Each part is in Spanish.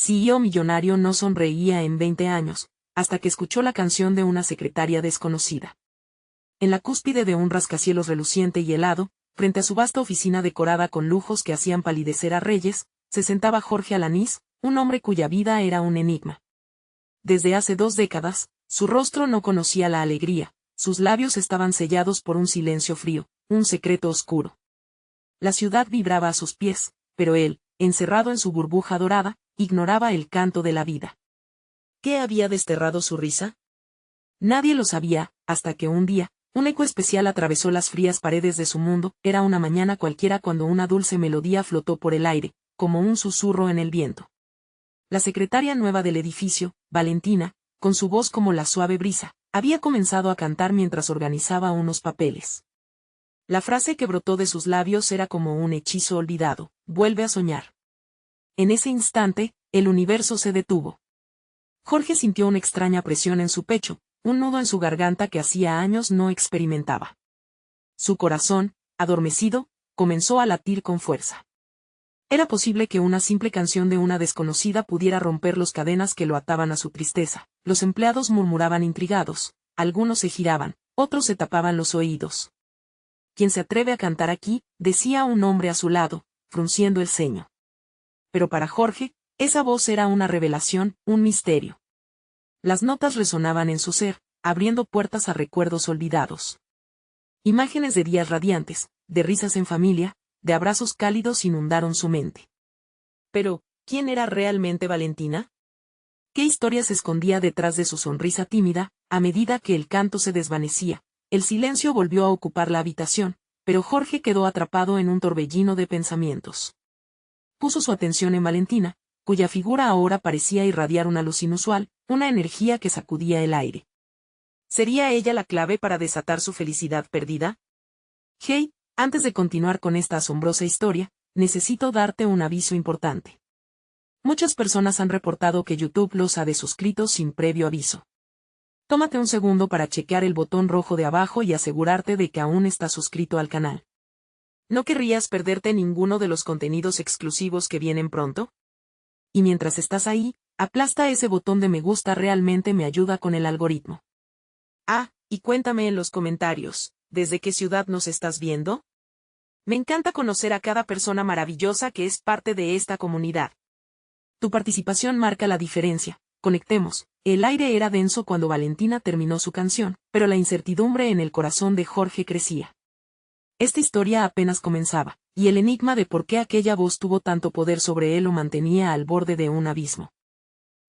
CEO millonario no sonreía en 20 años, hasta que escuchó la canción de una secretaria desconocida. En la cúspide de un rascacielos reluciente y helado, frente a su vasta oficina decorada con lujos que hacían palidecer a reyes, se sentaba Jorge Alanís, un hombre cuya vida era un enigma. Desde hace 2 décadas, su rostro no conocía la alegría, sus labios estaban sellados por un silencio frío, un secreto oscuro. La ciudad vibraba a sus pies, pero él, encerrado en su burbuja dorada, ignoraba el canto de la vida. ¿Qué había desterrado su risa? Nadie lo sabía, hasta que un día, un eco especial atravesó las frías paredes de su mundo. Era una mañana cualquiera cuando una dulce melodía flotó por el aire, como un susurro en el viento. La secretaria nueva del edificio, Valentina, con su voz como la suave brisa, había comenzado a cantar mientras organizaba unos papeles. La frase que brotó de sus labios era como un hechizo olvidado: vuelve a soñar. En ese instante, el universo se detuvo. Jorge sintió una extraña presión en su pecho, un nudo en su garganta que hacía años no experimentaba. Su corazón, adormecido, comenzó a latir con fuerza. Era posible que una simple canción de una desconocida pudiera romper las cadenas que lo ataban a su tristeza. Los empleados murmuraban intrigados, algunos se giraban, otros se tapaban los oídos. «¿Quién se atreve a cantar aquí?», decía un hombre a su lado, frunciendo el ceño. Pero para Jorge, esa voz era una revelación, un misterio. Las notas resonaban en su ser, abriendo puertas a recuerdos olvidados. Imágenes de días radiantes, de risas en familia, de abrazos cálidos inundaron su mente. Pero, ¿quién era realmente Valentina? ¿Qué historia se escondía detrás de su sonrisa tímida? A medida que el canto se desvanecía, el silencio volvió a ocupar la habitación, pero Jorge quedó atrapado en un torbellino de pensamientos. Puso su atención en Valentina, cuya figura ahora parecía irradiar una luz inusual, una energía que sacudía el aire. ¿Sería ella la clave para desatar su felicidad perdida? Hey, antes de continuar con esta asombrosa historia, necesito darte un aviso importante. Muchas personas han reportado que YouTube los ha desuscrito sin previo aviso. Tómate un segundo para chequear el botón rojo de abajo y asegurarte de que aún estás suscrito al canal. ¿No querrías perderte ninguno de los contenidos exclusivos que vienen pronto? Y mientras estás ahí, aplasta ese botón de me gusta, realmente me ayuda con el algoritmo. Ah, y cuéntame en los comentarios, ¿desde qué ciudad nos estás viendo? Me encanta conocer a cada persona maravillosa que es parte de esta comunidad. Tu participación marca la diferencia. Conectemos. El aire era denso cuando Valentina terminó su canción, pero la incertidumbre en el corazón de Jorge crecía. Esta historia apenas comenzaba, y el enigma de por qué aquella voz tuvo tanto poder sobre él lo mantenía al borde de un abismo.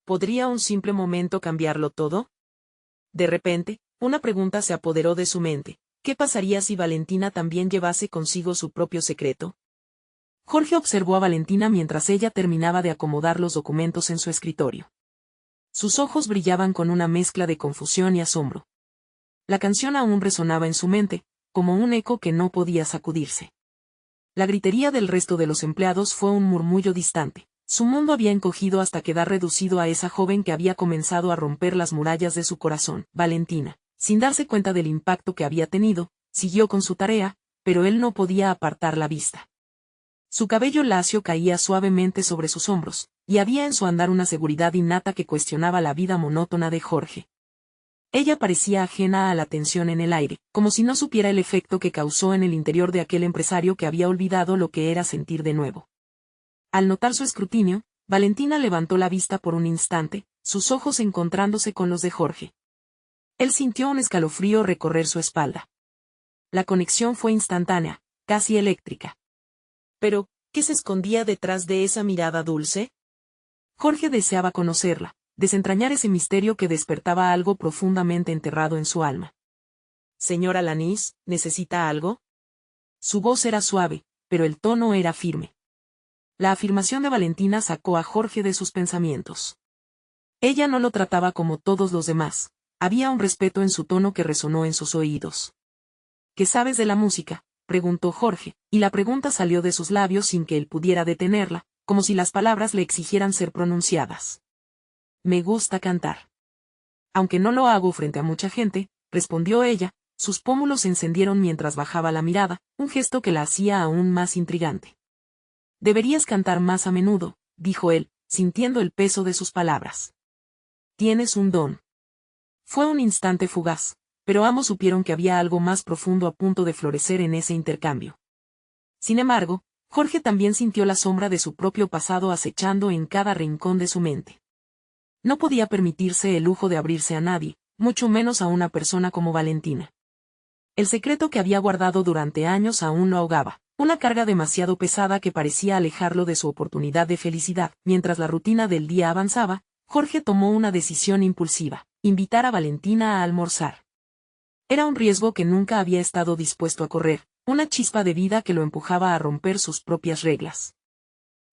¿Podría un simple momento cambiarlo todo? De repente, una pregunta se apoderó de su mente. ¿Qué pasaría si Valentina también llevase consigo su propio secreto? Jorge observó a Valentina mientras ella terminaba de acomodar los documentos en su escritorio. Sus ojos brillaban con una mezcla de confusión y asombro. La canción aún resonaba en su mente, como un eco que no podía sacudirse. La gritería del resto de los empleados fue un murmullo distante. Su mundo había encogido hasta quedar reducido a esa joven que había comenzado a romper las murallas de su corazón. Valentina, sin darse cuenta del impacto que había tenido, siguió con su tarea, pero él no podía apartar la vista. Su cabello lacio caía suavemente sobre sus hombros, y había en su andar una seguridad innata que cuestionaba la vida monótona de Jorge. Ella parecía ajena a la tensión en el aire, como si no supiera el efecto que causó en el interior de aquel empresario que había olvidado lo que era sentir de nuevo. Al notar su escrutinio, Valentina levantó la vista por un instante, sus ojos encontrándose con los de Jorge. Él sintió un escalofrío recorrer su espalda. La conexión fue instantánea, casi eléctrica. Pero, ¿qué se escondía detrás de esa mirada dulce? Jorge deseaba conocerla, desentrañar ese misterio que despertaba algo profundamente enterrado en su alma. «Señora Alanís, ¿necesita algo?». Su voz era suave, pero el tono era firme. La afirmación de Valentina sacó a Jorge de sus pensamientos. Ella no lo trataba como todos los demás, había un respeto en su tono que resonó en sus oídos. «¿Qué sabes de la música?», preguntó Jorge, y la pregunta salió de sus labios sin que él pudiera detenerla, como si las palabras le exigieran ser pronunciadas. «Me gusta cantar. Aunque no lo hago frente a mucha gente», respondió ella, sus pómulos se encendieron mientras bajaba la mirada, un gesto que la hacía aún más intrigante. «Deberías cantar más a menudo», dijo él, sintiendo el peso de sus palabras. Tienes un don. Fue un instante fugaz, pero ambos supieron que había algo más profundo a punto de florecer en ese intercambio. Sin embargo, Jorge también sintió la sombra de su propio pasado acechando en cada rincón de su mente. No podía permitirse el lujo de abrirse a nadie, mucho menos a una persona como Valentina. El secreto que había guardado durante años aún lo ahogaba, una carga demasiado pesada que parecía alejarlo de su oportunidad de felicidad. Mientras la rutina del día avanzaba, Jorge tomó una decisión impulsiva: invitar a Valentina a almorzar. Era un riesgo que nunca había estado dispuesto a correr, una chispa de vida que lo empujaba a romper sus propias reglas.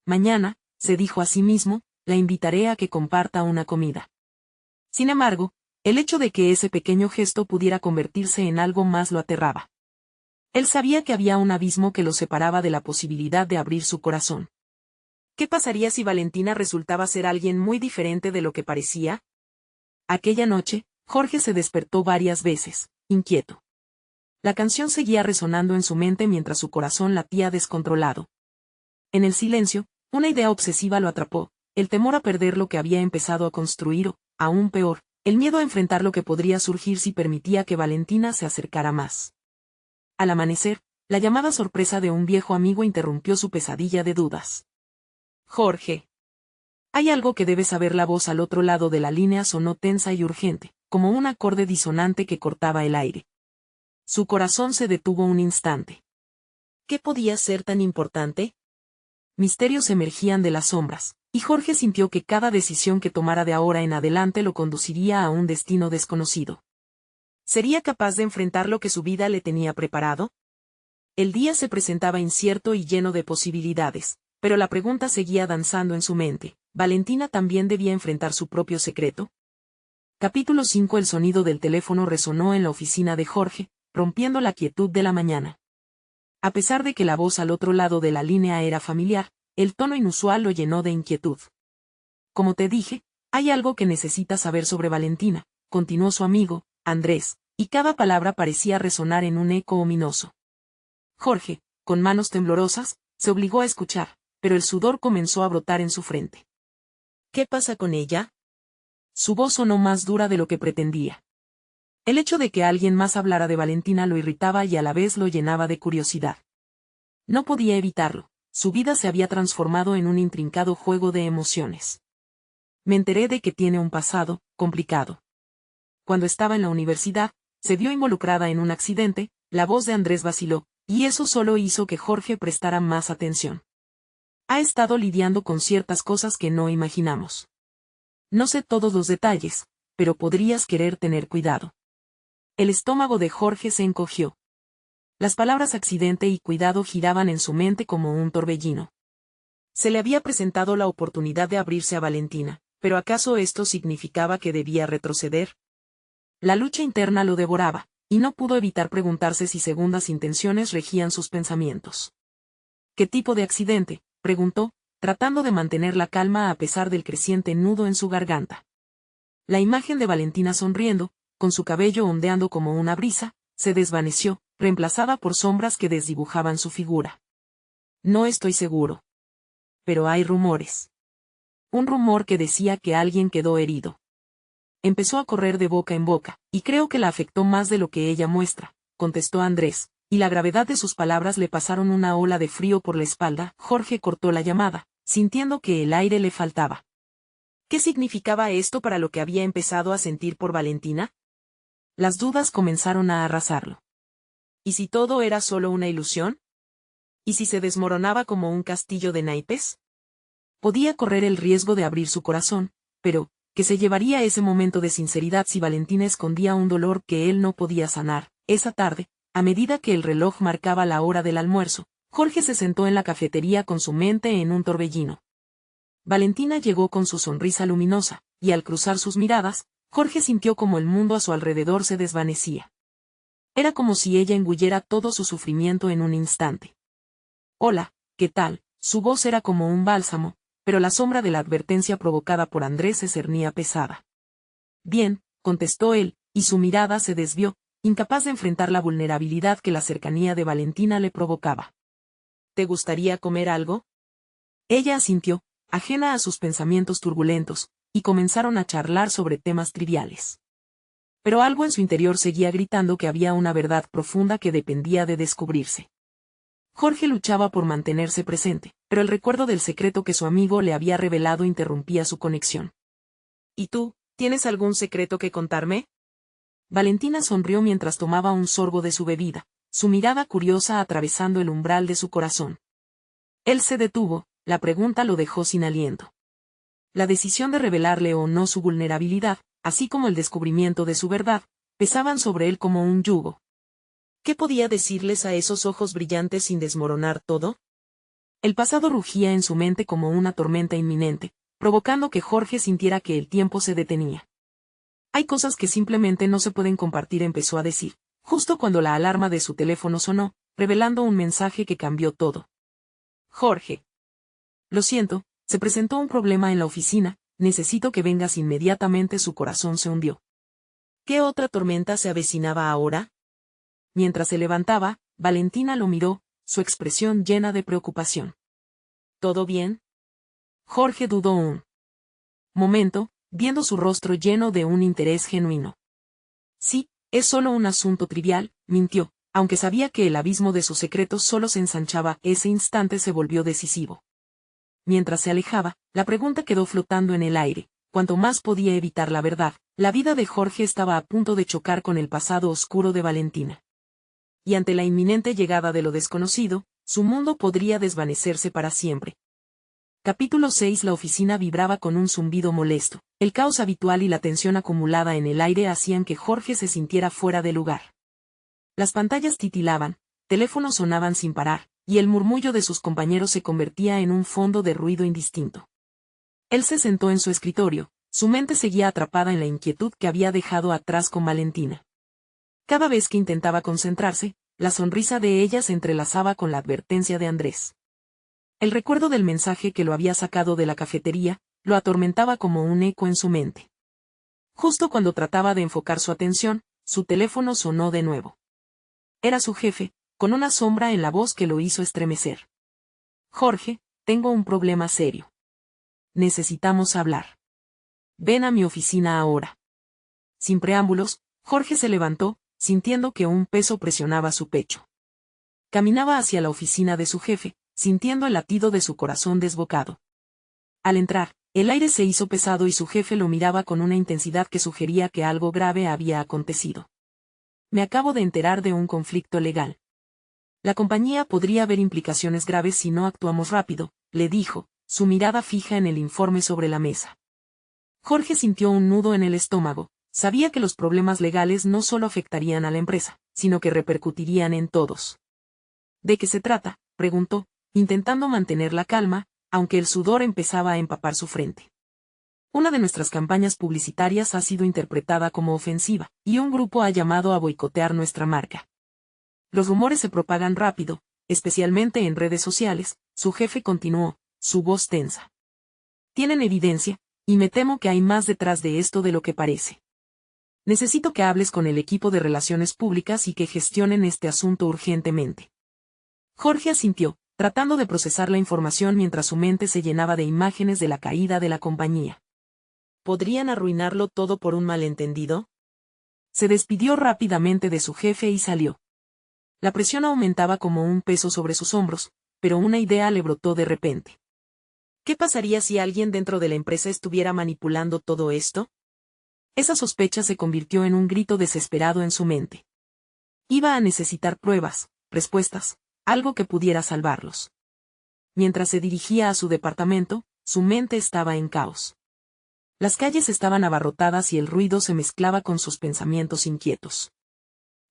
Mañana, se dijo a sí mismo, la invitaré a que comparta una comida. Sin embargo, el hecho de que ese pequeño gesto pudiera convertirse en algo más lo aterraba. Él sabía que había un abismo que lo separaba de la posibilidad de abrir su corazón. ¿Qué pasaría si Valentina resultaba ser alguien muy diferente de lo que parecía? Aquella noche, Jorge se despertó varias veces, inquieto. La canción seguía resonando en su mente mientras su corazón latía descontrolado. En el silencio, una idea obsesiva lo atrapó, el temor a perder lo que había empezado a construir o, aún peor, el miedo a enfrentar lo que podría surgir si permitía que Valentina se acercara más. Al amanecer, la llamada sorpresa de un viejo amigo interrumpió su pesadilla de dudas. Jorge. Hay algo que debes saber. La voz al otro lado de la línea sonó tensa y urgente, como un acorde disonante que cortaba el aire. Su corazón se detuvo un instante. ¿Qué podía ser tan importante? Misterios emergían de las sombras, y Jorge sintió que cada decisión que tomara de ahora en adelante lo conduciría a un destino desconocido. ¿Sería capaz de enfrentar lo que su vida le tenía preparado? El día se presentaba incierto y lleno de posibilidades, pero la pregunta seguía danzando en su mente: ¿Valentina también debía enfrentar su propio secreto? Capítulo 5. El sonido del teléfono resonó en la oficina de Jorge, rompiendo la quietud de la mañana. A pesar de que la voz al otro lado de la línea era familiar, el tono inusual lo llenó de inquietud. Como te dije, hay algo que necesitas saber sobre Valentina, continuó su amigo, Andrés, y cada palabra parecía resonar en un eco ominoso. Jorge, con manos temblorosas, se obligó a escuchar, pero el sudor comenzó a brotar en su frente. ¿Qué pasa con ella? Su voz sonó más dura de lo que pretendía. El hecho de que alguien más hablara de Valentina lo irritaba y a la vez lo llenaba de curiosidad. No podía evitarlo, su vida se había transformado en un intrincado juego de emociones. Me enteré de que tiene un pasado complicado. Cuando estaba en la universidad, se vio involucrada en un accidente. La voz de Andrés vaciló, y eso solo hizo que Jorge prestara más atención. Ha estado lidiando con ciertas cosas que no imaginamos. No sé todos los detalles, pero podrías querer tener cuidado. El estómago de Jorge se encogió. Las palabras accidente y cuidado giraban en su mente como un torbellino. Se le había presentado la oportunidad de abrirse a Valentina, pero ¿acaso esto significaba que debía retroceder? La lucha interna lo devoraba, y no pudo evitar preguntarse si segundas intenciones regían sus pensamientos. ¿Qué tipo de accidente?, preguntó, tratando de mantener la calma a pesar del creciente nudo en su garganta. La imagen de Valentina sonriendo, con su cabello ondeando como una brisa, se desvaneció, reemplazada por sombras que desdibujaban su figura. No estoy seguro. Pero hay rumores. Un rumor que decía que alguien quedó herido. Empezó a correr de boca en boca, y creo que la afectó más de lo que ella muestra, contestó Andrés, y la gravedad de sus palabras le pasaron una ola de frío por la espalda. Jorge cortó la llamada, sintiendo que el aire le faltaba. ¿Qué significaba esto para lo que había empezado a sentir por Valentina? Las dudas comenzaron a arrasarlo. ¿Y si todo era solo una ilusión? ¿Y si se desmoronaba como un castillo de naipes? Podía correr el riesgo de abrir su corazón, pero, ¿qué se llevaría ese momento de sinceridad si Valentina escondía un dolor que él no podía sanar? Esa tarde, a medida que el reloj marcaba la hora del almuerzo, Jorge se sentó en la cafetería con su mente en un torbellino. Valentina llegó con su sonrisa luminosa, y al cruzar sus miradas, Jorge sintió como el mundo a su alrededor se desvanecía. Era como si ella engullera todo su sufrimiento en un instante. Hola, ¿qué tal? Su voz era como un bálsamo, pero la sombra de la advertencia provocada por Andrés se cernía pesada. Bien, contestó él, y su mirada se desvió, incapaz de enfrentar la vulnerabilidad que la cercanía de Valentina le provocaba. ¿Te gustaría comer algo? Ella asintió, ajena a sus pensamientos turbulentos, y comenzaron a charlar sobre temas triviales. Pero algo en su interior seguía gritando que había una verdad profunda que dependía de descubrirse. Jorge luchaba por mantenerse presente, pero el recuerdo del secreto que su amigo le había revelado interrumpía su conexión. ¿Y tú, tienes algún secreto que contarme? Valentina sonrió mientras tomaba un sorbo de su bebida, su mirada curiosa atravesando el umbral de su corazón. Él se detuvo, la pregunta lo dejó sin aliento. La decisión de revelarle o no su vulnerabilidad, así como el descubrimiento de su verdad, pesaban sobre él como un yugo. ¿Qué podía decirles a esos ojos brillantes sin desmoronar todo? El pasado rugía en su mente como una tormenta inminente, provocando que Jorge sintiera que el tiempo se detenía. Hay cosas que simplemente no se pueden compartir, empezó a decir, justo cuando la alarma de su teléfono sonó, revelando un mensaje que cambió todo. Jorge. Lo siento, se presentó un problema en la oficina, necesito que vengas inmediatamente. Su corazón se hundió. ¿Qué otra tormenta se avecinaba ahora? Mientras se levantaba, Valentina lo miró, su expresión llena de preocupación. ¿Todo bien? Jorge dudó un momento, viendo su rostro lleno de un interés genuino. Sí, es solo un asunto trivial, mintió, aunque sabía que el abismo de sus secretos solo se ensanchaba. Ese instante se volvió decisivo. Mientras se alejaba, la pregunta quedó flotando en el aire. Cuanto más podía evitar la verdad, la vida de Jorge estaba a punto de chocar con el pasado oscuro de Valentina. Y ante la inminente llegada de lo desconocido, su mundo podría desvanecerse para siempre. Capítulo 6. La oficina vibraba con un zumbido molesto. El caos habitual y la tensión acumulada en el aire hacían que Jorge se sintiera fuera de lugar. Las pantallas titilaban, teléfonos sonaban sin parar, y el murmullo de sus compañeros se convertía en un fondo de ruido indistinto. Él se sentó en su escritorio, su mente seguía atrapada en la inquietud que había dejado atrás con Valentina. Cada vez que intentaba concentrarse, la sonrisa de ella se entrelazaba con la advertencia de Andrés. El recuerdo del mensaje que lo había sacado de la cafetería, lo atormentaba como un eco en su mente. Justo cuando trataba de enfocar su atención, su teléfono sonó de nuevo. Era su jefe, con una sombra en la voz que lo hizo estremecer. Jorge, tengo un problema serio. Necesitamos hablar. Ven a mi oficina ahora. Sin preámbulos, Jorge se levantó, sintiendo que un peso presionaba su pecho. Caminaba hacia la oficina de su jefe, sintiendo el latido de su corazón desbocado. Al entrar, el aire se hizo pesado y su jefe lo miraba con una intensidad que sugería que algo grave había acontecido. Me acabo de enterar de un conflicto legal. La compañía podría haber implicaciones graves si no actuamos rápido, le dijo, su mirada fija en el informe sobre la mesa. Jorge sintió un nudo en el estómago, sabía que los problemas legales no solo afectarían a la empresa, sino que repercutirían en todos. ¿De qué se trata?, preguntó, intentando mantener la calma, aunque el sudor empezaba a empapar su frente. Una de nuestras campañas publicitarias ha sido interpretada como ofensiva, y un grupo ha llamado a boicotear nuestra marca. Los rumores se propagan rápido, especialmente en redes sociales, su jefe continuó, su voz tensa. Tienen evidencia, y me temo que hay más detrás de esto de lo que parece. Necesito que hables con el equipo de relaciones públicas y que gestionen este asunto urgentemente. Jorge asintió, tratando de procesar la información mientras su mente se llenaba de imágenes de la caída de la compañía. ¿Podrían arruinarlo todo por un malentendido? Se despidió rápidamente de su jefe y salió. La presión aumentaba como un peso sobre sus hombros, pero una idea le brotó de repente. ¿Qué pasaría si alguien dentro de la empresa estuviera manipulando todo esto? Esa sospecha se convirtió en un grito desesperado en su mente. Iba a necesitar pruebas, respuestas, algo que pudiera salvarlos. Mientras se dirigía a su departamento, su mente estaba en caos. Las calles estaban abarrotadas y el ruido se mezclaba con sus pensamientos inquietos.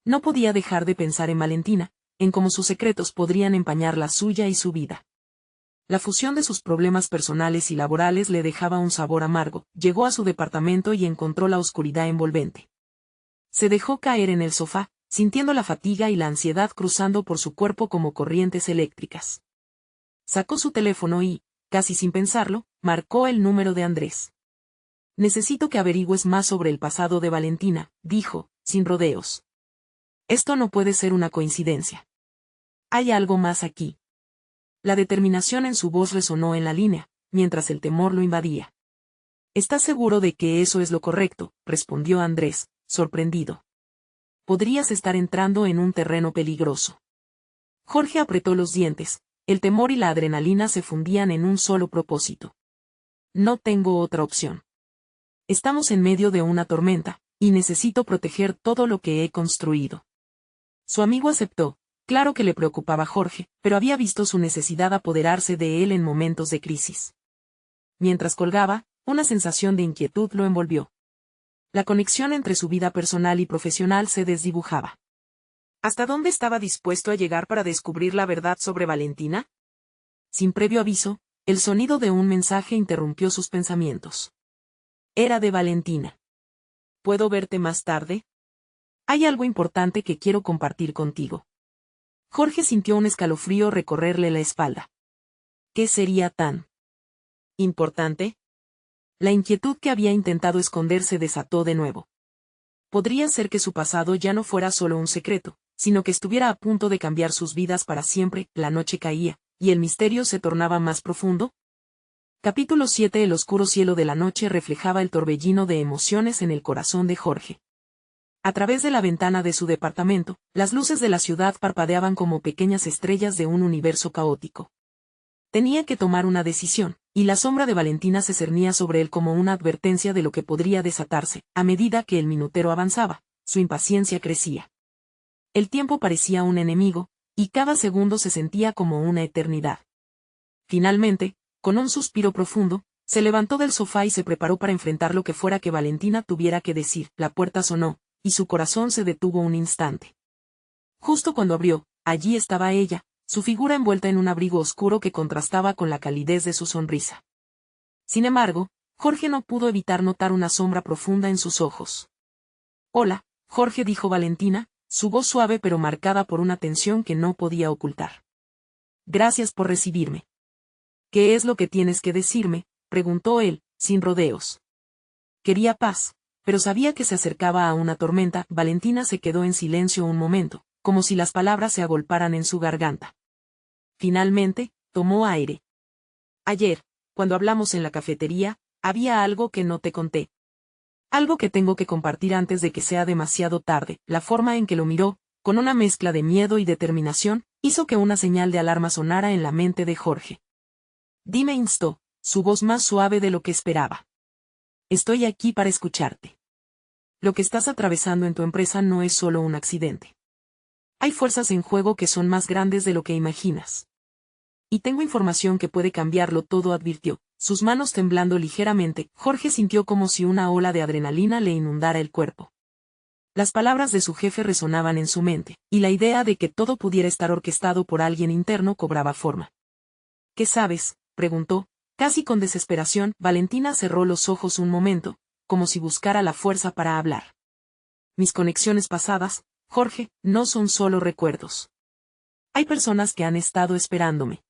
No podía dejar de pensar en Valentina, en cómo sus secretos podrían empañar la suya y su vida. La fusión de sus problemas personales y laborales le dejaba un sabor amargo. Llegó a su departamento y encontró la oscuridad envolvente. Se dejó caer en el sofá, sintiendo la fatiga y la ansiedad cruzando por su cuerpo como corrientes eléctricas. Sacó su teléfono y, casi sin pensarlo, marcó el número de Andrés. Necesito que averigües más sobre el pasado de Valentina, dijo, sin rodeos. Esto no puede ser una coincidencia. Hay algo más aquí. La determinación en su voz resonó en la línea, mientras el temor lo invadía. ¿Estás seguro de que eso es lo correcto?, respondió Andrés, sorprendido. Podrías estar entrando en un terreno peligroso. Jorge apretó los dientes, el temor y la adrenalina se fundían en un solo propósito. No tengo otra opción. Estamos en medio de una tormenta, y necesito proteger todo lo que he construido. Su amigo aceptó. Claro que le preocupaba a Jorge, pero había visto su necesidad apoderarse de él en momentos de crisis. Mientras colgaba, una sensación de inquietud lo envolvió. La conexión entre su vida personal y profesional se desdibujaba. ¿Hasta dónde estaba dispuesto a llegar para descubrir la verdad sobre Valentina? Sin previo aviso, el sonido de un mensaje interrumpió sus pensamientos. Era de Valentina. ¿Puedo verte más tarde? Hay algo importante que quiero compartir contigo. Jorge sintió un escalofrío recorrerle la espalda. ¿Qué sería tan importante? La inquietud que había intentado esconder se desató de nuevo. Podría ser que su pasado ya no fuera solo un secreto, sino que estuviera a punto de cambiar sus vidas para siempre. La noche caía, y el misterio se tornaba más profundo. Capítulo 7. El oscuro cielo de la noche reflejaba el torbellino de emociones en el corazón de Jorge. A través de la ventana de su departamento, las luces de la ciudad parpadeaban como pequeñas estrellas de un universo caótico. Tenía que tomar una decisión, y la sombra de Valentina se cernía sobre él como una advertencia de lo que podría desatarse. A medida que el minutero avanzaba, su impaciencia crecía. El tiempo parecía un enemigo, y cada segundo se sentía como una eternidad. Finalmente, con un suspiro profundo, se levantó del sofá y se preparó para enfrentar lo que fuera que Valentina tuviera que decir. La puerta sonó, y su corazón se detuvo un instante. Justo cuando abrió, allí estaba ella, su figura envuelta en un abrigo oscuro que contrastaba con la calidez de su sonrisa. Sin embargo, Jorge no pudo evitar notar una sombra profunda en sus ojos. Hola, Jorge, dijo Valentina, su voz suave pero marcada por una tensión que no podía ocultar. Gracias por recibirme. ¿Qué es lo que tienes que decirme?, preguntó él, sin rodeos. Quería paz, pero sabía que se acercaba a una tormenta. Valentina se quedó en silencio un momento, como si las palabras se agolparan en su garganta. Finalmente, tomó aire. Ayer, cuando hablamos en la cafetería, había algo que no te conté. Algo que tengo que compartir antes de que sea demasiado tarde. La forma en que lo miró, con una mezcla de miedo y determinación, hizo que una señal de alarma sonara en la mente de Jorge. Dime, instó, su voz más suave de lo que esperaba. Estoy aquí para escucharte. Lo que estás atravesando en tu empresa no es solo un accidente. Hay fuerzas en juego que son más grandes de lo que imaginas. Y tengo información que puede cambiarlo todo, advirtió, sus manos temblando ligeramente. Jorge sintió como si una ola de adrenalina le inundara el cuerpo. Las palabras de su jefe resonaban en su mente, y la idea de que todo pudiera estar orquestado por alguien interno cobraba forma. ¿Qué sabes?, preguntó, casi con desesperación. Valentina cerró los ojos un momento, como si buscara la fuerza para hablar. Mis conexiones pasadas, Jorge, no son solo recuerdos. Hay personas que han estado esperándome.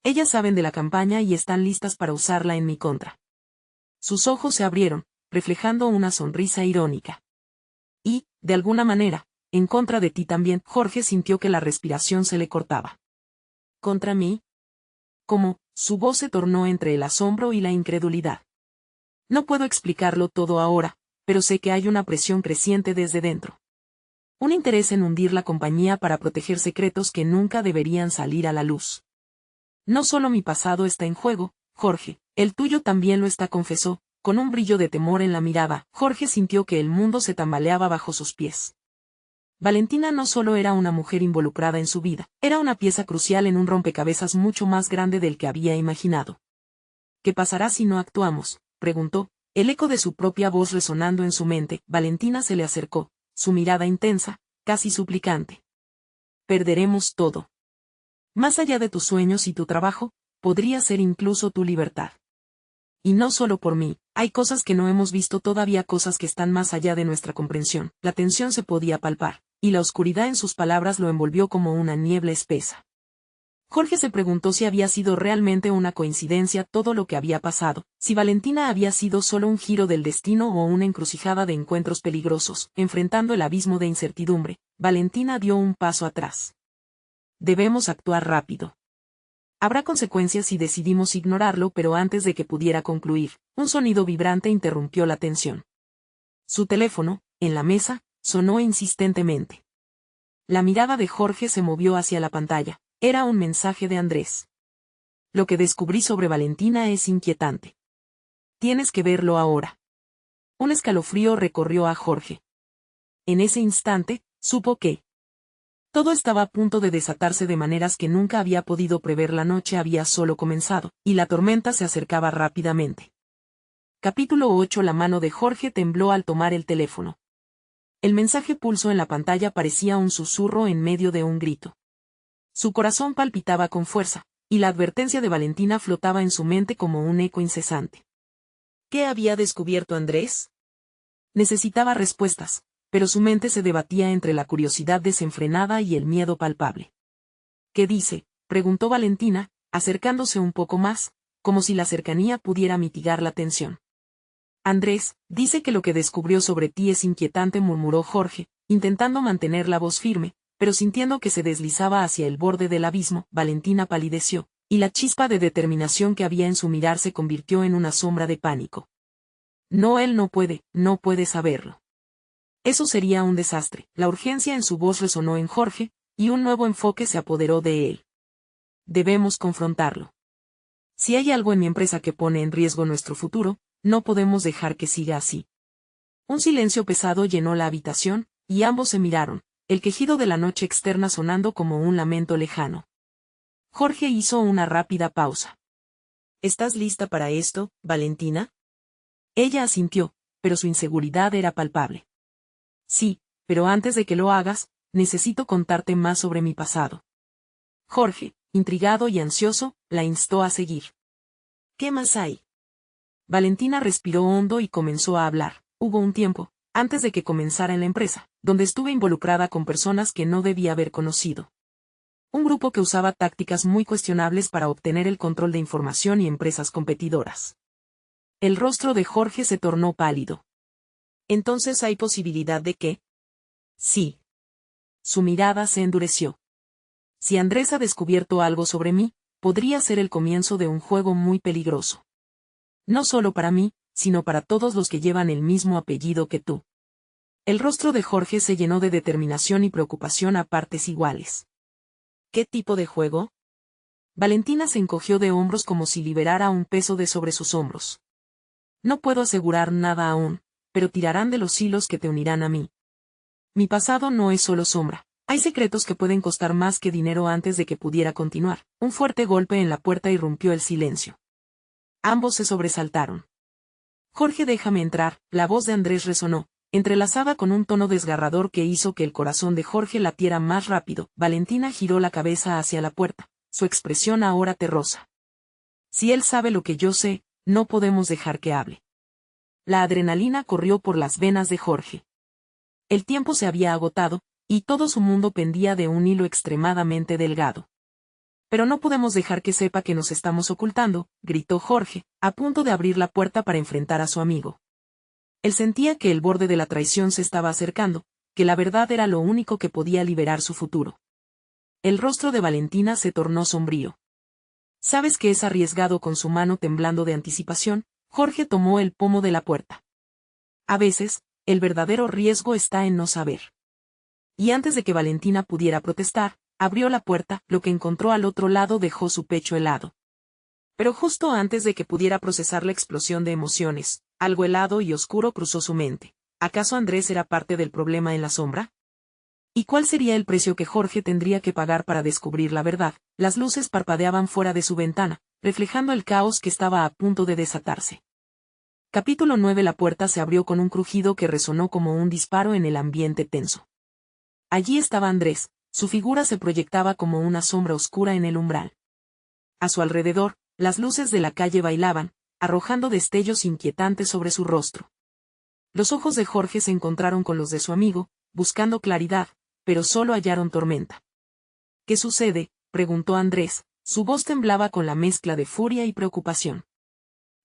Ellas saben de la campaña y están listas para usarla en mi contra. Sus ojos se abrieron, reflejando una sonrisa irónica. Y, de alguna manera, en contra de ti también. Jorge sintió que la respiración se le cortaba. ¿Contra mí? ¿Cómo? Su voz se tornó entre el asombro y la incredulidad. No puedo explicarlo todo ahora, pero sé que hay una presión creciente desde dentro. Un interés en hundir la compañía para proteger secretos que nunca deberían salir a la luz. No solo mi pasado está en juego, Jorge, el tuyo también lo está, confesó, con un brillo de temor en la mirada. Jorge sintió que el mundo se tambaleaba bajo sus pies. Valentina no solo era una mujer involucrada en su vida, era una pieza crucial en un rompecabezas mucho más grande del que había imaginado. ¿Qué pasará si no actuamos?, preguntó, el eco de su propia voz resonando en su mente. Valentina se le acercó, su mirada intensa, casi suplicante. Perderemos todo. Más allá de tus sueños y tu trabajo, podría ser incluso tu libertad. Y no solo por mí, hay cosas que no hemos visto todavía, cosas que están más allá de nuestra comprensión. La tensión se podía palpar, y la oscuridad en sus palabras lo envolvió como una niebla espesa. Jorge se preguntó si había sido realmente una coincidencia todo lo que había pasado, si Valentina había sido solo un giro del destino o una encrucijada de encuentros peligrosos. Enfrentando el abismo de incertidumbre, Valentina dio un paso atrás. Debemos actuar rápido. Habrá consecuencias si decidimos ignorarlo, pero antes de que pudiera concluir, un sonido vibrante interrumpió la tensión. Su teléfono, en la mesa, sonó insistentemente. La mirada de Jorge se movió hacia la pantalla. Era un mensaje de Andrés. Lo que descubrí sobre Valentina es inquietante. Tienes que verlo ahora. Un escalofrío recorrió a Jorge. En ese instante, supo que todo estaba a punto de desatarse de maneras que nunca había podido prever. La noche había solo comenzado, y la tormenta se acercaba rápidamente. Capítulo 8. La mano de Jorge tembló al tomar el teléfono. El mensaje pulso en la pantalla parecía un susurro en medio de un grito. Su corazón palpitaba con fuerza, y la advertencia de Valentina flotaba en su mente como un eco incesante. ¿Qué había descubierto Andrés? Necesitaba respuestas, pero su mente se debatía entre la curiosidad desenfrenada y el miedo palpable. ¿Qué dice?, preguntó Valentina, acercándose un poco más, como si la cercanía pudiera mitigar la tensión. Andrés, dice que lo que descubrió sobre ti es inquietante, murmuró Jorge, intentando mantener la voz firme, pero sintiendo que se deslizaba hacia el borde del abismo. Valentina palideció, y la chispa de determinación que había en su mirar se convirtió en una sombra de pánico. No, él no puede saberlo. Eso sería un desastre. La urgencia en su voz resonó en Jorge, y un nuevo enfoque se apoderó de él. Debemos confrontarlo. Si hay algo en mi empresa que pone en riesgo nuestro futuro, no podemos dejar que siga así. Un silencio pesado llenó la habitación, y ambos se miraron, el quejido de la noche externa sonando como un lamento lejano. Jorge hizo una rápida pausa. ¿Estás lista para esto, Valentina? Ella asintió, pero su inseguridad era palpable. Sí, pero antes de que lo hagas, necesito contarte más sobre mi pasado. Jorge, intrigado y ansioso, la instó a seguir. ¿Qué más hay? Valentina respiró hondo y comenzó a hablar. Hubo un tiempo, antes de que comenzara en la empresa, donde estuve involucrada con personas que no debía haber conocido. Un grupo que usaba tácticas muy cuestionables para obtener el control de información y empresas competidoras. El rostro de Jorge se tornó pálido. ¿Entonces hay posibilidad de que? Sí. Su mirada se endureció. Si Andrés ha descubierto algo sobre mí, podría ser el comienzo de un juego muy peligroso. No solo para mí, sino para todos los que llevan el mismo apellido que tú. El rostro de Jorge se llenó de determinación y preocupación a partes iguales. ¿Qué tipo de juego? Valentina se encogió de hombros como si liberara un peso de sobre sus hombros. No puedo asegurar nada aún, pero tirarán de los hilos que te unirán a mí. Mi pasado no es solo sombra. Hay secretos que pueden costar más que dinero. Antes de que pudiera continuar, un fuerte golpe en la puerta irrumpió el silencio. Ambos se sobresaltaron. Jorge, déjame entrar. La voz de Andrés resonó, entrelazada con un tono desgarrador que hizo que el corazón de Jorge latiera más rápido. Valentina giró la cabeza hacia la puerta, su expresión ahora terrosa. Si él sabe lo que yo sé, no podemos dejar que hable. La adrenalina corrió por las venas de Jorge. El tiempo se había agotado, y todo su mundo pendía de un hilo extremadamente delgado. Pero no podemos dejar que sepa que nos estamos ocultando, gritó Jorge, a punto de abrir la puerta para enfrentar a su amigo. Él sentía que el borde de la traición se estaba acercando, que la verdad era lo único que podía liberar su futuro. El rostro de Valentina se tornó sombrío. Sabes que es arriesgado. Con su mano temblando de anticipación, Jorge tomó el pomo de la puerta. A veces, el verdadero riesgo está en no saber. Y antes de que Valentina pudiera protestar, abrió la puerta. Lo que encontró al otro lado dejó su pecho helado. Pero justo antes de que pudiera procesar la explosión de emociones, algo helado y oscuro cruzó su mente. ¿Acaso Andrés era parte del problema en la sombra? ¿Y cuál sería el precio que Jorge tendría que pagar para descubrir la verdad? Las luces parpadeaban fuera de su ventana, reflejando el caos que estaba a punto de desatarse. Capítulo 9. La puerta se abrió con un crujido que resonó como un disparo en el ambiente tenso. Allí estaba Andrés, su figura se proyectaba como una sombra oscura en el umbral. A su alrededor, las luces de la calle bailaban, arrojando destellos inquietantes sobre su rostro. Los ojos de Jorge se encontraron con los de su amigo, buscando claridad, pero solo hallaron tormenta. ¿Qué sucede?, preguntó Andrés, su voz temblaba con la mezcla de furia y preocupación.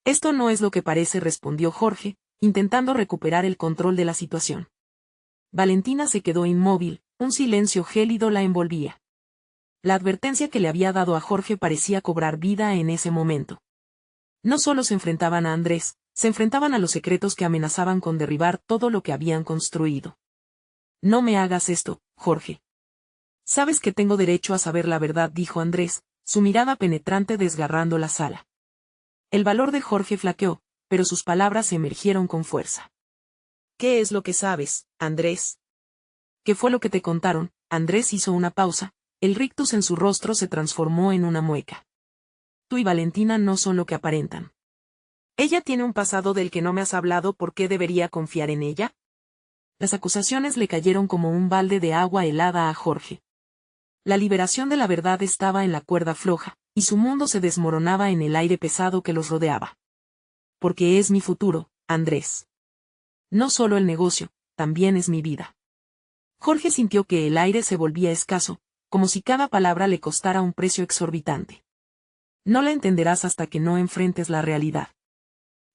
Esto no es lo que parece, respondió Jorge, intentando recuperar el control de la situación. Valentina se quedó inmóvil, un silencio gélido la envolvía. La advertencia que le había dado a Jorge parecía cobrar vida en ese momento. No solo se enfrentaban a Andrés, se enfrentaban a los secretos que amenazaban con derribar todo lo que habían construido. No me hagas esto, Jorge. Sabes que tengo derecho a saber la verdad, dijo Andrés, su mirada penetrante desgarrando la sala. El valor de Jorge flaqueó, pero sus palabras emergieron con fuerza. ¿Qué es lo que sabes, Andrés? ¿Qué fue lo que te contaron? Andrés hizo una pausa, el rictus en su rostro se transformó en una mueca. Tú y Valentina no son lo que aparentan. Ella tiene un pasado del que no me has hablado, ¿por qué debería confiar en ella? Las acusaciones le cayeron como un balde de agua helada a Jorge. La liberación de la verdad estaba en la cuerda floja, y su mundo se desmoronaba en el aire pesado que los rodeaba. Porque es mi futuro, Andrés. No solo el negocio, también es mi vida. Jorge sintió que el aire se volvía escaso, como si cada palabra le costara un precio exorbitante. No la entenderás hasta que no enfrentes la realidad.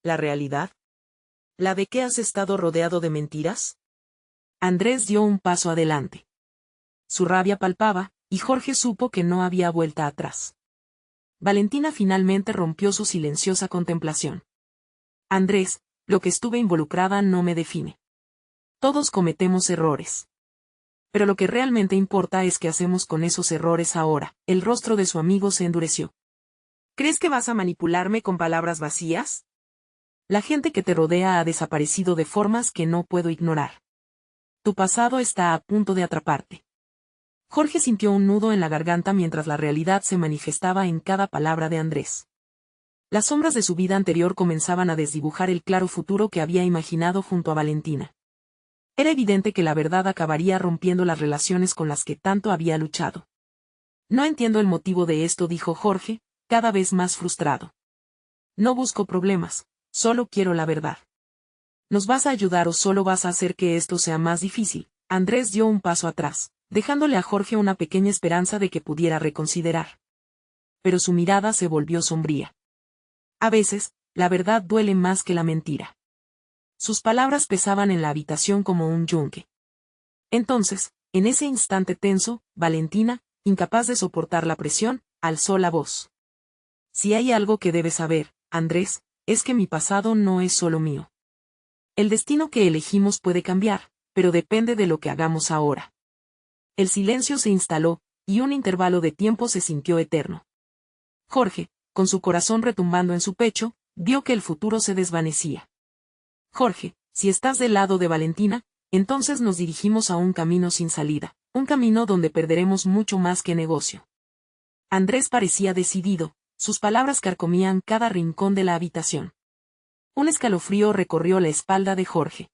¿La realidad? ¿La de que has estado rodeado de mentiras? Andrés dio un paso adelante. Su rabia palpaba, y Jorge supo que no había vuelta atrás. Valentina finalmente rompió su silenciosa contemplación. Andrés, lo que estuve involucrada no me define. Todos cometemos errores. Pero lo que realmente importa es qué hacemos con esos errores ahora. El rostro de su amigo se endureció. ¿Crees que vas a manipularme con palabras vacías? La gente que te rodea ha desaparecido de formas que no puedo ignorar. Tu pasado está a punto de atraparte. Jorge sintió un nudo en la garganta mientras la realidad se manifestaba en cada palabra de Andrés. Las sombras de su vida anterior comenzaban a desdibujar el claro futuro que había imaginado junto a Valentina. Era evidente que la verdad acabaría rompiendo las relaciones con las que tanto había luchado. No entiendo el motivo de esto, dijo Jorge, cada vez más frustrado. No busco problemas, solo quiero la verdad. ¿Nos vas a ayudar o solo vas a hacer que esto sea más difícil? Andrés dio un paso atrás, dejándole a Jorge una pequeña esperanza de que pudiera reconsiderar. Pero su mirada se volvió sombría. A veces, la verdad duele más que la mentira. Sus palabras pesaban en la habitación como un yunque. Entonces, en ese instante tenso, Valentina, incapaz de soportar la presión, alzó la voz. Si hay algo que debes saber, Andrés, es que mi pasado no es solo mío. El destino que elegimos puede cambiar, pero depende de lo que hagamos ahora. El silencio se instaló, y un intervalo de tiempo se sintió eterno. Jorge, con su corazón retumbando en su pecho, vio que el futuro se desvanecía. Jorge, si estás del lado de Valentina, entonces nos dirigimos a un camino sin salida, un camino donde perderemos mucho más que negocio. Andrés parecía decidido, sus palabras carcomían cada rincón de la habitación. Un escalofrío recorrió la espalda de Jorge.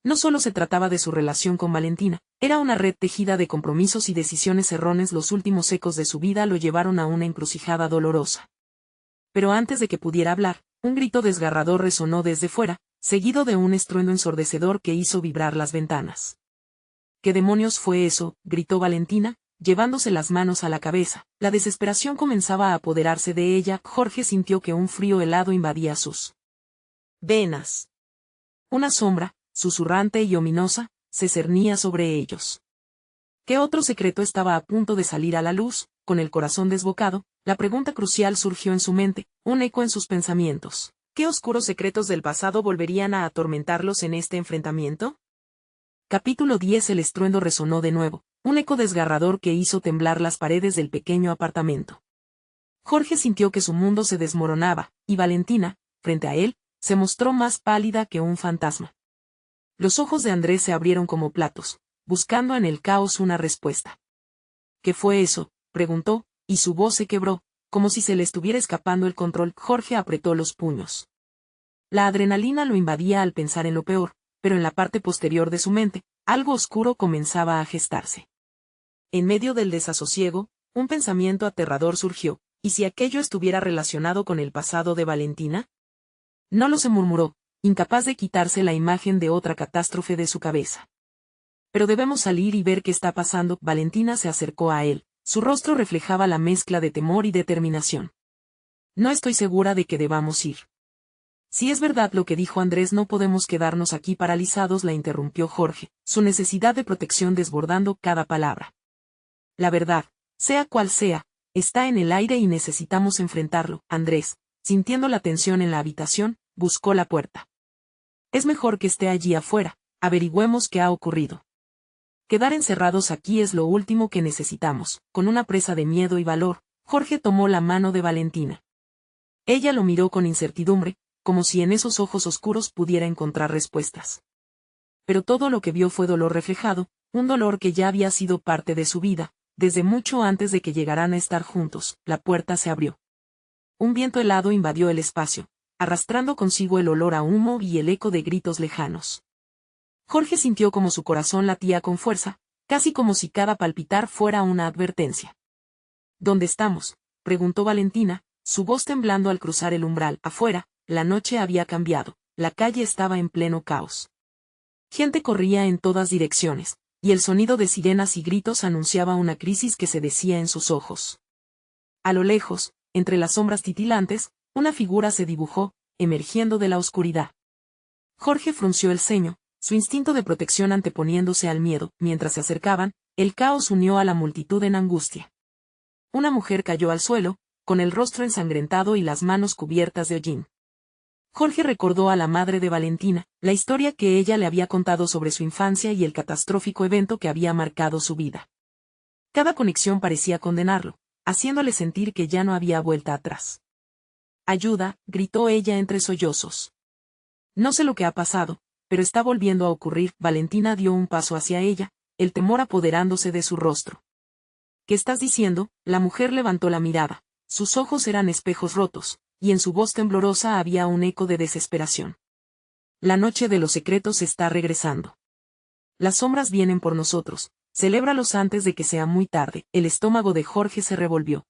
No solo se trataba de su relación con Valentina, era una red tejida de compromisos y decisiones erróneas. Los últimos ecos de su vida lo llevaron a una encrucijada dolorosa. Pero antes de que pudiera hablar, un grito desgarrador resonó desde fuera, seguido de un estruendo ensordecedor que hizo vibrar las ventanas. ¿Qué demonios fue eso?, gritó Valentina, llevándose las manos a la cabeza. La desesperación comenzaba a apoderarse de ella. Jorge sintió que un frío helado invadía sus venas. Una sombra, susurrante y ominosa, se cernía sobre ellos. ¿Qué otro secreto estaba a punto de salir a la luz? Con el corazón desbocado, la pregunta crucial surgió en su mente, un eco en sus pensamientos. ¿Qué oscuros secretos del pasado volverían a atormentarlos en este enfrentamiento? Capítulo 10. El estruendo resonó de nuevo, un eco desgarrador que hizo temblar las paredes del pequeño apartamento. Jorge sintió que su mundo se desmoronaba, y Valentina, frente a él, se mostró más pálida que un fantasma. Los ojos de Andrés se abrieron como platos, buscando en el caos una respuesta. ¿Qué fue eso?, preguntó, y su voz se quebró, como si se le estuviera escapando el control. Jorge apretó los puños. La adrenalina lo invadía al pensar en lo peor, pero en la parte posterior de su mente, algo oscuro comenzaba a gestarse. En medio del desasosiego, un pensamiento aterrador surgió, ¿y si aquello estuviera relacionado con el pasado de Valentina? No lo se murmuró, incapaz de quitarse la imagen de otra catástrofe de su cabeza. Pero debemos salir y ver qué está pasando. Valentina se acercó a él, su rostro reflejaba la mezcla de temor y determinación. No estoy segura de que debamos ir. Si es verdad lo que dijo Andrés, no podemos quedarnos aquí paralizados, la interrumpió Jorge, su necesidad de protección desbordando cada palabra. La verdad, Sea cual sea, está en el aire y necesitamos enfrentarlo. Andrés, sintiendo la tensión en la habitación, buscó la puerta. Es mejor que esté allí afuera, averigüemos qué ha ocurrido. Quedar encerrados aquí es lo último que necesitamos. Con una presa de miedo y valor, Jorge tomó la mano de Valentina. Ella lo miró con incertidumbre, como si en esos ojos oscuros pudiera encontrar respuestas. Pero todo lo que vio fue dolor reflejado, un dolor que ya había sido parte de su vida, desde mucho antes de que llegaran a estar juntos. La puerta se abrió. Un viento helado invadió el espacio, arrastrando consigo el olor a humo y el eco de gritos lejanos. Jorge sintió como su corazón latía con fuerza, casi como si cada palpitar fuera una advertencia. ¿Dónde estamos?, preguntó Valentina, su voz temblando al cruzar el umbral. Afuera, la noche había cambiado, la calle estaba en pleno caos. Gente corría en todas direcciones, y el sonido de sirenas y gritos anunciaba una crisis que se decía en sus ojos. A lo lejos, entre las sombras titilantes, una figura se dibujó, emergiendo de la oscuridad. Jorge frunció el ceño, su instinto de protección anteponiéndose al miedo. Mientras se acercaban, el caos unió a la multitud en angustia. Una mujer cayó al suelo, con el rostro ensangrentado y las manos cubiertas de hollín. Jorge recordó a la madre de Valentina, la historia que ella le había contado sobre su infancia y el catastrófico evento que había marcado su vida. Cada conexión parecía condenarlo, haciéndole sentir que ya no había vuelta atrás. «Ayuda», gritó ella entre sollozos. «No sé lo que ha pasado, pero está volviendo a ocurrir». Valentina dio un paso hacia ella, el temor apoderándose de su rostro. «¿Qué estás diciendo?». La mujer levantó la mirada, sus ojos eran espejos rotos, y en su voz temblorosa había un eco de desesperación. «La noche de los secretos está regresando. Las sombras vienen por nosotros, celébralos antes de que sea muy tarde». El estómago de Jorge se revolvió.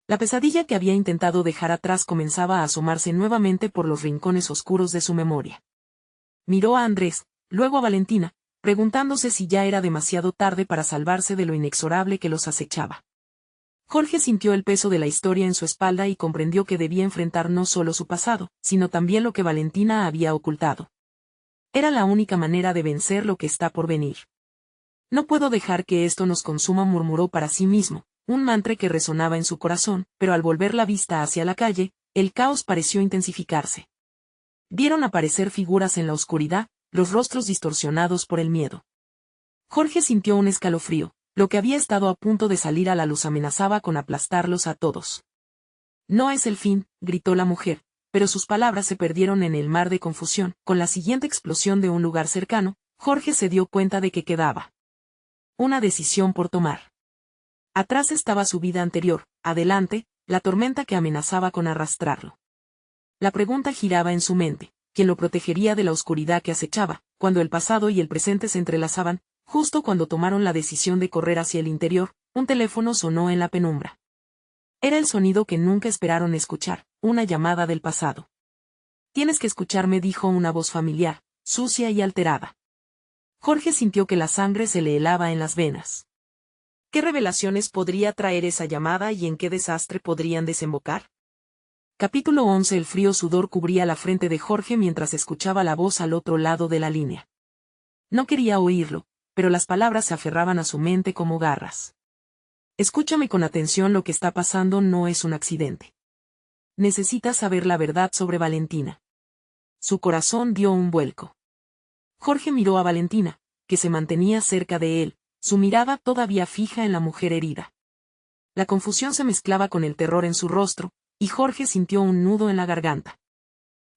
La pesadilla que había intentado dejar atrás comenzaba a asomarse nuevamente por los rincones oscuros de su memoria. Miró a Andrés, luego a Valentina, preguntándose si ya era demasiado tarde para salvarse de lo inexorable que los acechaba. Jorge sintió el peso de la historia en su espalda y comprendió que debía enfrentar no solo su pasado, sino también lo que Valentina había ocultado. Era la única manera de vencer lo que está por venir. «No puedo dejar que esto nos consuma», murmuró para sí mismo, un mantra que resonaba en su corazón, pero al volver la vista hacia la calle, el caos pareció intensificarse. Vieron aparecer figuras en la oscuridad, los rostros distorsionados por el miedo. Jorge sintió un escalofrío, lo que había estado a punto de salir a la luz amenazaba con aplastarlos a todos. «No es el fin», gritó la mujer, pero sus palabras se perdieron en el mar de confusión. Con la siguiente explosión de un lugar cercano, Jorge se dio cuenta de que quedaba una decisión por tomar. Atrás estaba su vida anterior, adelante, la tormenta que amenazaba con arrastrarlo. La pregunta giraba en su mente: ¿quién lo protegería de la oscuridad que acechaba? Cuando el pasado y el presente se entrelazaban, justo cuando tomaron la decisión de correr hacia el interior, un teléfono sonó en la penumbra. Era el sonido que nunca esperaron escuchar, una llamada del pasado. «Tienes que escucharme», dijo una voz familiar, sucia y alterada. Jorge sintió que la sangre se le helaba en las venas. ¿Qué revelaciones podría traer esa llamada y en qué desastre podrían desembocar? Capítulo 11. El frío sudor cubría la frente de Jorge mientras escuchaba la voz al otro lado de la línea. No quería oírlo, pero las palabras se aferraban a su mente como garras. «Escúchame con atención, lo que está pasando no es un accidente. Necesitas saber la verdad sobre Valentina». Su corazón dio un vuelco. Jorge miró a Valentina, que se mantenía cerca de él, su mirada todavía fija en la mujer herida. La confusión se mezclaba con el terror en su rostro, y Jorge sintió un nudo en la garganta.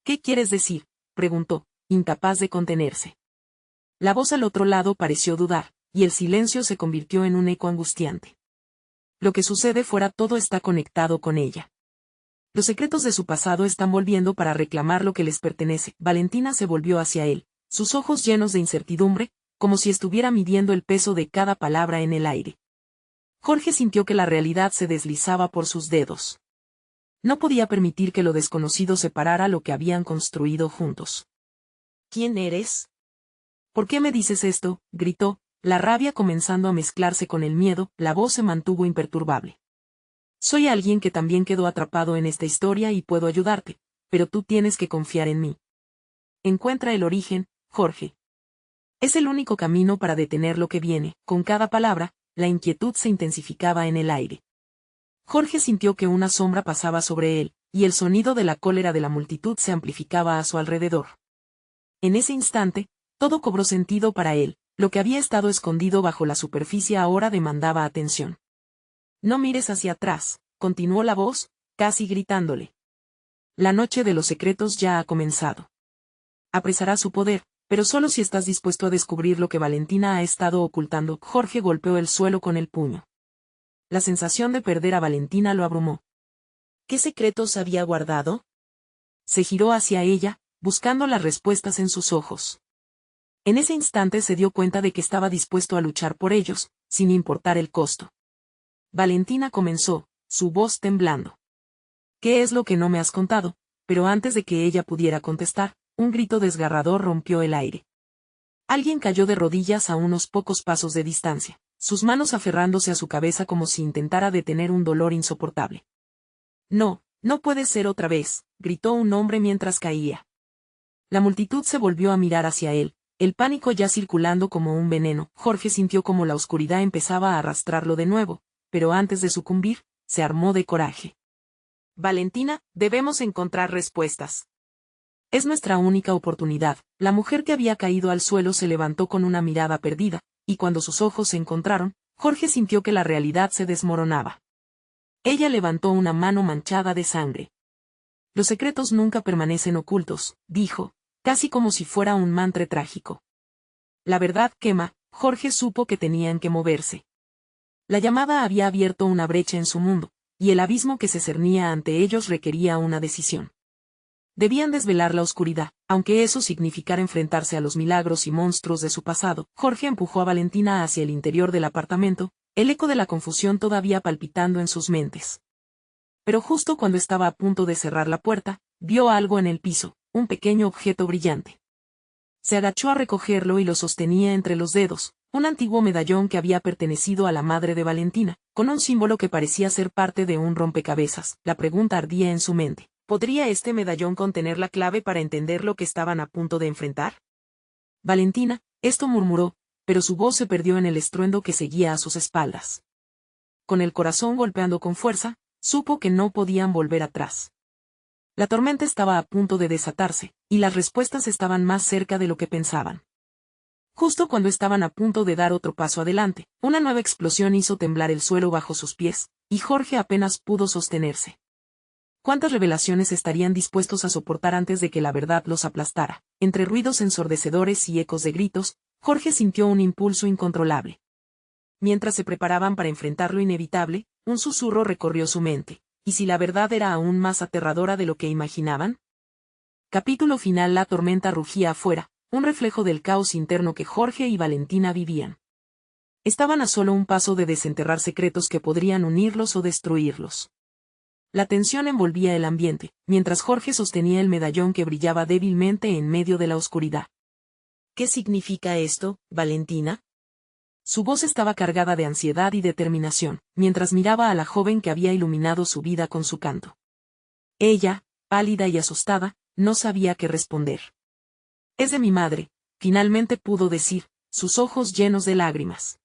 «¿Qué quieres decir?», preguntó, incapaz de contenerse. La voz al otro lado pareció dudar, y el silencio se convirtió en un eco angustiante. «Lo que sucede fuera, todo está conectado con ella. Los secretos de su pasado están volviendo para reclamar lo que les pertenece». Valentina se volvió hacia él, sus ojos llenos de incertidumbre, como si estuviera midiendo el peso de cada palabra en el aire. Jorge sintió que la realidad se deslizaba por sus dedos. No podía permitir que lo desconocido separara lo que habían construido juntos. «¿Quién eres? ¿Por qué me dices esto?», gritó, la rabia comenzando a mezclarse con el miedo. La voz se mantuvo imperturbable. «Soy alguien que también quedó atrapado en esta historia y puedo ayudarte, pero tú tienes que confiar en mí. Encuentra el origen, Jorge. Es el único camino para detener lo que viene». Con cada palabra, la inquietud se intensificaba en el aire. Jorge sintió que una sombra pasaba sobre él, y el sonido de la cólera de la multitud se amplificaba a su alrededor. En ese instante, todo cobró sentido para él, lo que había estado escondido bajo la superficie ahora demandaba atención. No mires hacia atrás, continuó la voz, casi gritándole. La noche de los secretos ya ha comenzado. Apresará su poder, pero solo si estás dispuesto a descubrir lo que Valentina ha estado ocultando. Jorge golpeó el suelo con el puño. La sensación de perder a Valentina lo abrumó. ¿Qué secretos había guardado? Se giró hacia ella, buscando las respuestas en sus ojos. En ese instante se dio cuenta de que estaba dispuesto a luchar por ellos, sin importar el costo. Valentina comenzó, su voz temblando. ¿Qué es lo que no me has contado? Pero antes de que ella pudiera contestar, un grito desgarrador rompió el aire. Alguien cayó de rodillas a unos pocos pasos de distancia, sus manos aferrándose a su cabeza como si intentara detener un dolor insoportable. No, no puede ser otra vez, gritó un hombre mientras caía. La multitud se volvió a mirar hacia él, el pánico ya circulando como un veneno. Jorge sintió como la oscuridad empezaba a arrastrarlo de nuevo, pero antes de sucumbir, se armó de coraje. Valentina, debemos encontrar respuestas. Es nuestra única oportunidad. La mujer que había caído al suelo se levantó con una mirada perdida, y cuando sus ojos se encontraron, Jorge sintió que la realidad se desmoronaba. Ella levantó una mano manchada de sangre. Los secretos nunca permanecen ocultos, dijo, casi como si fuera un mantra trágico. La verdad quema. Jorge supo que tenían que moverse. La llamada había abierto una brecha en su mundo, y el abismo que se cernía ante ellos requería una decisión. Debían desvelar la oscuridad, aunque eso significara enfrentarse a los milagros y monstruos de su pasado. Jorge empujó a Valentina hacia el interior del apartamento, el eco de la confusión todavía palpitando en sus mentes. Pero justo cuando estaba a punto de cerrar la puerta, vio algo en el piso, un pequeño objeto brillante. Se agachó a recogerlo y lo sostenía entre los dedos, un antiguo medallón que había pertenecido a la madre de Valentina, con un símbolo que parecía ser parte de un rompecabezas. La pregunta ardía en su mente. ¿Podría este medallón contener la clave para entender lo que estaban a punto de enfrentar? Valentina, esto murmuró, pero su voz se perdió en el estruendo que seguía a sus espaldas. Con el corazón golpeando con fuerza, supo que no podían volver atrás. La tormenta estaba a punto de desatarse, y las respuestas estaban más cerca de lo que pensaban. Justo cuando estaban a punto de dar otro paso adelante, una nueva explosión hizo temblar el suelo bajo sus pies, y Jorge apenas pudo sostenerse. ¿Cuántas revelaciones estarían dispuestos a soportar antes de que la verdad los aplastara? Entre ruidos ensordecedores y ecos de gritos, Jorge sintió un impulso incontrolable. Mientras se preparaban para enfrentar lo inevitable, un susurro recorrió su mente. ¿Y si la verdad era aún más aterradora de lo que imaginaban? Capítulo final. La tormenta rugía afuera, un reflejo del caos interno que Jorge y Valentina vivían. Estaban a solo un paso de desenterrar secretos que podrían unirlos o destruirlos. La tensión envolvía el ambiente, mientras Jorge sostenía el medallón que brillaba débilmente en medio de la oscuridad. ¿Qué significa esto, Valentina? Su voz estaba cargada de ansiedad y determinación, mientras miraba a la joven que había iluminado su vida con su canto. Ella, pálida y asustada, no sabía qué responder. Es de mi madre, finalmente pudo decir, sus ojos llenos de lágrimas.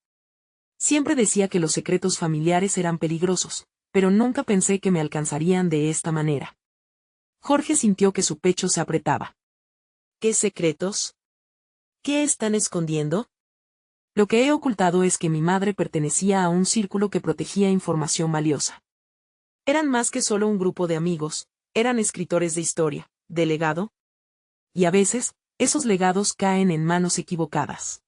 Siempre decía que los secretos familiares eran peligrosos, pero nunca pensé que me alcanzarían de esta manera. Jorge sintió que su pecho se apretaba. ¿Qué secretos? ¿Qué están escondiendo? Lo que he ocultado es que mi madre pertenecía a un círculo que protegía información valiosa. Eran más que solo un grupo de amigos, eran escritores de historia, de legado. Y a veces, esos legados caen en manos equivocadas.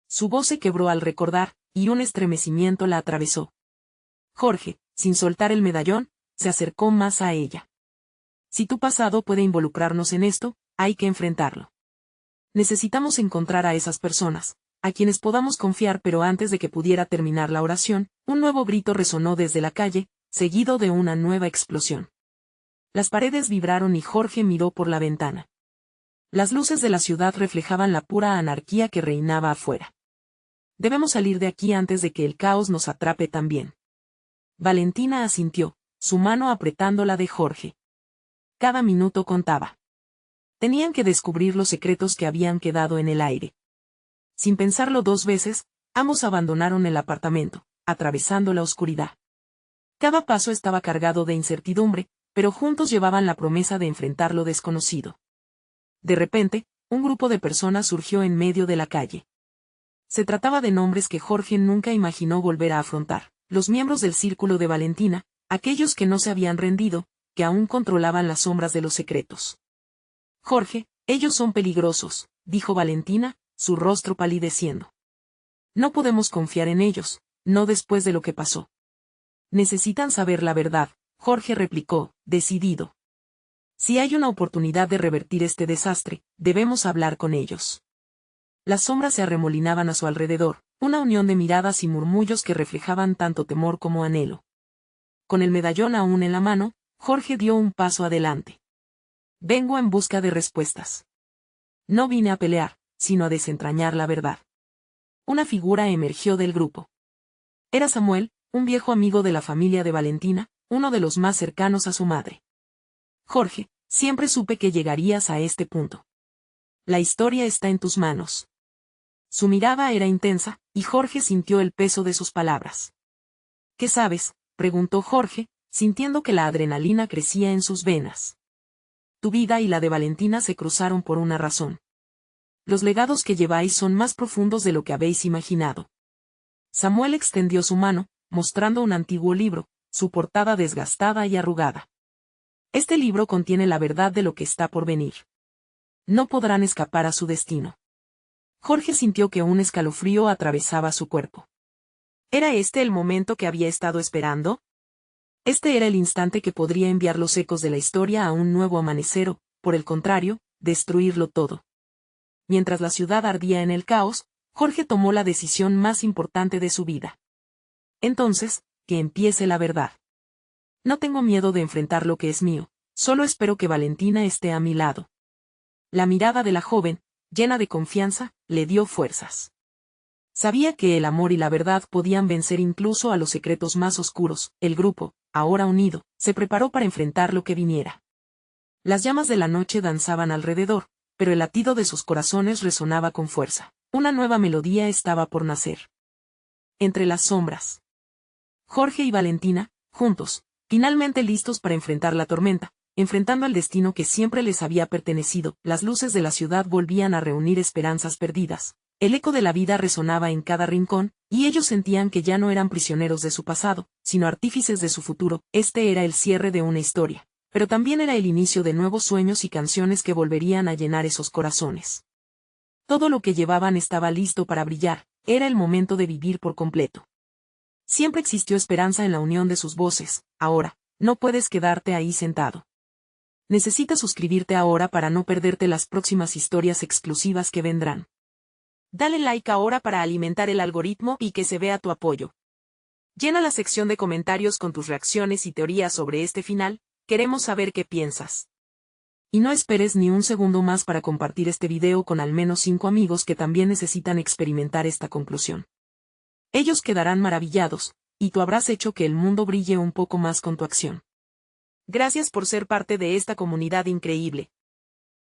Su voz se quebró al recordar, y un estremecimiento la atravesó. Jorge, sin soltar el medallón, se acercó más a ella. Si tu pasado puede involucrarnos en esto, hay que enfrentarlo. Necesitamos encontrar a esas personas, a quienes podamos confiar. Pero antes de que pudiera terminar la oración, un nuevo grito resonó desde la calle, seguido de una nueva explosión. Las paredes vibraron y Jorge miró por la ventana. Las luces de la ciudad reflejaban la pura anarquía que reinaba afuera. Debemos salir de aquí antes de que el caos nos atrape también. Valentina asintió, su mano apretando la de Jorge. Cada minuto contaba. Tenían que descubrir los secretos que habían quedado en el aire. Sin pensarlo dos veces, Ambos abandonaron el apartamento, atravesando la oscuridad. Cada paso estaba cargado de incertidumbre, pero juntos llevaban la promesa de enfrentar lo desconocido. De repente, un grupo de personas surgió en medio de la calle. Se trataba de nombres que Jorge nunca imaginó volver a afrontar: los miembros del círculo de Valentina, aquellos que no se habían rendido, que aún controlaban las sombras de los secretos. Jorge, ellos son peligrosos, dijo Valentina, su rostro palideciendo. No podemos confiar en ellos, no después de lo que pasó. Necesitan saber la verdad, Jorge replicó, decidido. Si hay una oportunidad de revertir este desastre, debemos hablar con ellos. Las sombras se arremolinaban a su alrededor, una unión de miradas y murmullos que reflejaban tanto temor como anhelo. Con el medallón aún en la mano, Jorge dio un paso adelante. Vengo en busca de respuestas. No vine a pelear, sino a desentrañar la verdad. Una figura emergió del grupo. Era Samuel, un viejo amigo de la familia de Valentina, uno de los más cercanos a su madre. Jorge, siempre supe que llegarías a este punto. La historia está en tus manos. Su mirada era intensa, y Jorge sintió el peso de sus palabras. ¿Qué sabes?, preguntó Jorge, sintiendo que la adrenalina crecía en sus venas. Tu vida y la de Valentina se cruzaron por una razón. Los legados que lleváis son más profundos de lo que habéis imaginado. Samuel extendió su mano, mostrando un antiguo libro, su portada desgastada y arrugada. Este libro contiene la verdad de lo que está por venir. No podrán escapar a su destino. Jorge sintió que un escalofrío atravesaba su cuerpo. ¿Era este el momento que había estado esperando? Este era el instante que podría enviar los ecos de la historia a un nuevo amanecer o, por el contrario, destruirlo todo. Mientras la ciudad ardía en el caos, Jorge tomó la decisión más importante de su vida. Entonces, que empiece la verdad. No tengo miedo de enfrentar lo que es mío, solo espero que Valentina esté a mi lado. La mirada de la joven, llena de confianza, le dio fuerzas. Sabía que el amor y la verdad podían vencer incluso a los secretos más oscuros. El grupo, ahora unido, se preparó para enfrentar lo que viniera. Las llamas de la noche danzaban alrededor, pero el latido de sus corazones resonaba con fuerza. Una nueva melodía estaba por nacer. Entre las sombras. Jorge y Valentina, juntos, finalmente listos para enfrentar la tormenta, enfrentando al destino que siempre les había pertenecido. Las luces de la ciudad volvían a reunir esperanzas perdidas. El eco de la vida resonaba en cada rincón, y ellos sentían que ya no eran prisioneros de su pasado, sino artífices de su futuro. Este era el cierre de una historia, pero también era el inicio de nuevos sueños y canciones que volverían a llenar esos corazones. Todo lo que llevaban estaba listo para brillar, era el momento de vivir por completo. Siempre existió esperanza en la unión de sus voces. Ahora, no puedes quedarte ahí sentado. Necesitas suscribirte ahora para no perderte las próximas historias exclusivas que vendrán. Dale like ahora para alimentar el algoritmo y que se vea tu apoyo. Llena la sección de comentarios con tus reacciones y teorías sobre este final, queremos saber qué piensas. Y no esperes ni un segundo más para compartir este video con al menos 5 amigos que también necesitan experimentar esta conclusión. Ellos quedarán maravillados, y tú habrás hecho que el mundo brille un poco más con tu acción. Gracias por ser parte de esta comunidad increíble.